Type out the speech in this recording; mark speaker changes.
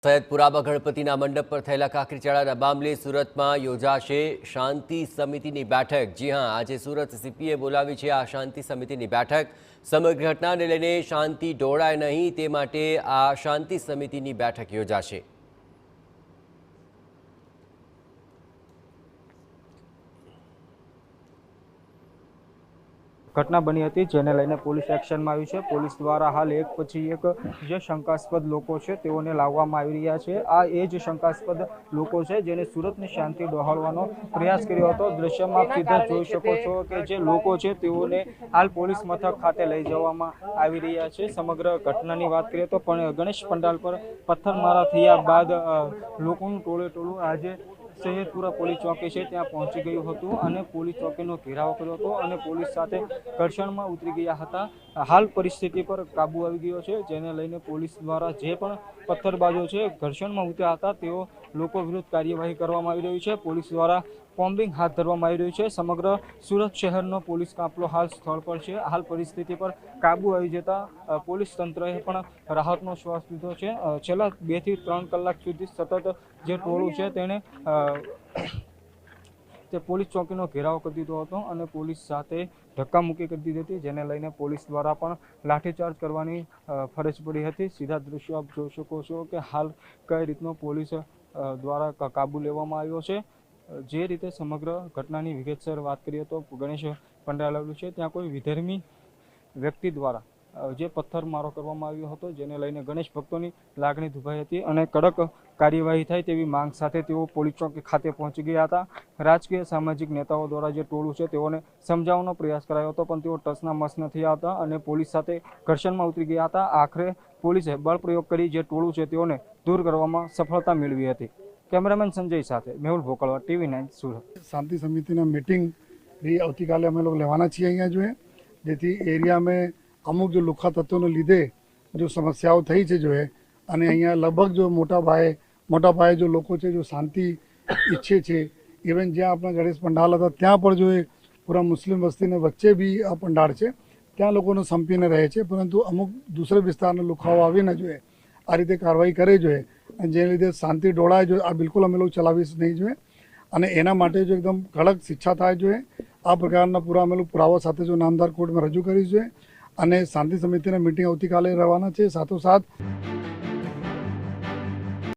Speaker 1: સૈયદપુરામાં ગણપતિના મંડપ પર થયેલા કાકરીચાળાના મામલે સુરતમાં યોજાશે શાંતિ સમિતિની બેઠક। જી હા, આજે સુરત સીપીએ બોલાવી છે આ શાંતિ સમિતિની બેઠક। સમગ્ર ઘટનાને લઈને શાંતિ ડોળાય નહીં તે માટે આ શાંતિ સમિતિની બેઠક યોજાશે।
Speaker 2: घटना बनी थी जेने लईने पोलीस एक्शन में आई है। पोलीस द्वारा हाल एक पछी एक जे शंकास्पद लोको छे तेओने लाववामां आवी रह्या छे। आ ए ज शंकास्पद लोको छे जेने सूरतनी शांति डहोळવાનો प्रयास कर्यो हतो। दृश्यमां आप सीधा जोई शको छो के जे लोको छे तेओने हाल पोलीस मथक खाते लई जवामां आवी रह्या छे। समग्र घटनानी वात करीए तो पण गणेश पंडाल पर पत्थरमारा थया बाद लोकोनुं टोळेटोळुं आज सैयदपुरा पोलीस चौकी है त्या पहुंची गयु हतुं अने पोलीस चौकीनो घेराव कर्यो हतो अने पोलीस साथे घर्षणमां उतरी गया हता। हाल परिस्थिति पर काबू आवी गयो छे जेने लईने पोलीस द्वारा जे पण पत्थरबाजो छे घर्षणमां उतर्या हता तेओ लोको विरुद्ध कार्यवाही करवामां आवी रही छे। पोलीस द्वारा कोम्बिंग हाथ धरवामां आवी रह्युं छे। समग्र सूरत शहरनो पोलीस काफलो हाल स्थळ पर छे। हाल परिस्थिति पर काबू आई जता पोलीस तंत्रए पण राहतनो श्वास लीधो छे। छेल्ला 2 થી 3 કલાક सुधी सतत जे टोळुं छे तेने ते पोलीस चौकीनो घेराव कर दीधो हतो अने पोलीस साथे धक्कामुक्की कर दीधी हती जेने लईने पोलीस द्वारा पण लाठीचार्ज करवानी फरज पड़ी हती। सीधा दृश्यो आप जोई शको छो के हाल कई रीतनो पोलीस द्वारा काबू लेवामां आव्यो छे। जे रीते समग्र घटनानी विगतसर बात करीए तो गणेश पंडाल आवेलुं छे त्यां कोई विधर्मी व्यक्ति द्वारा जे पत्थरमारो करवामां आव्यो हतो जेने लईने गणेश भक्तोनी लागणी दुभाई हती अने कड़क कार्यवाही थाय तेवी मांग साथे तेओ पोलीस चौकी खाते पहोंची गया हता। राजकीय सामाजिक नेताओं द्वारा जे टोळुं छे तेओने समजावવાનો प्रयास करायो हतो पण तेओ टसना मस न थया हता अने पोलीस साथे घर्षणमां उतरी गया हता। आखरे पोलीसे बळ प्रयोग करी जे टोळुं छे तेओने दूर करवामां सफलता मेळवी हती। कैमरामेन संजय साथे मेहुल भोकलवा TV9 सूरत।
Speaker 3: शांति समिति मीटिंग भी आवतीकाले अमे लोग लेवाना छीए अहींया जो है जेथी एरिया में अमुक जो લુખ્ખા તત્વોને લીધે जो समस्याओं थई છે जो है અને અહીંયા લગભગ जो મોટા પાયે जो લોકો છે जो શાંતિ ઈચ્છે છે ઇવન જ્યાં આપણા ગણેશ પંડાલ હતા ત્યાં પણ જો એ પૂરા મુસ્લિમ વસ્તીને વચ્ચે બી આ પંડાળ છે ત્યાં લોકોને સંપીને રહે છે પરંતુ અમુક દૂસરા વિસ્તારના લુખાઓ આવીને જો આ રીતે કાર્યવાહી કરે જોઈએ અને જેને લીધે શાંતિ ડોળાય જો આ બિલકુલ અમે લોકો ચલાવી નહીં જોઈએ અને એના માટે જો એકદમ કડક શિક્ષા થાય જોઈએ। આ પ્રકારના પૂરા અમે લોકો પુરાવા સાથે જો નામદાર કોર્ટમાં રજૂ કરી જોઈએ અને શાંતિ સમિતિની મીટિંગ આવતીકાલે રહેવાના છે। સાથોસાથ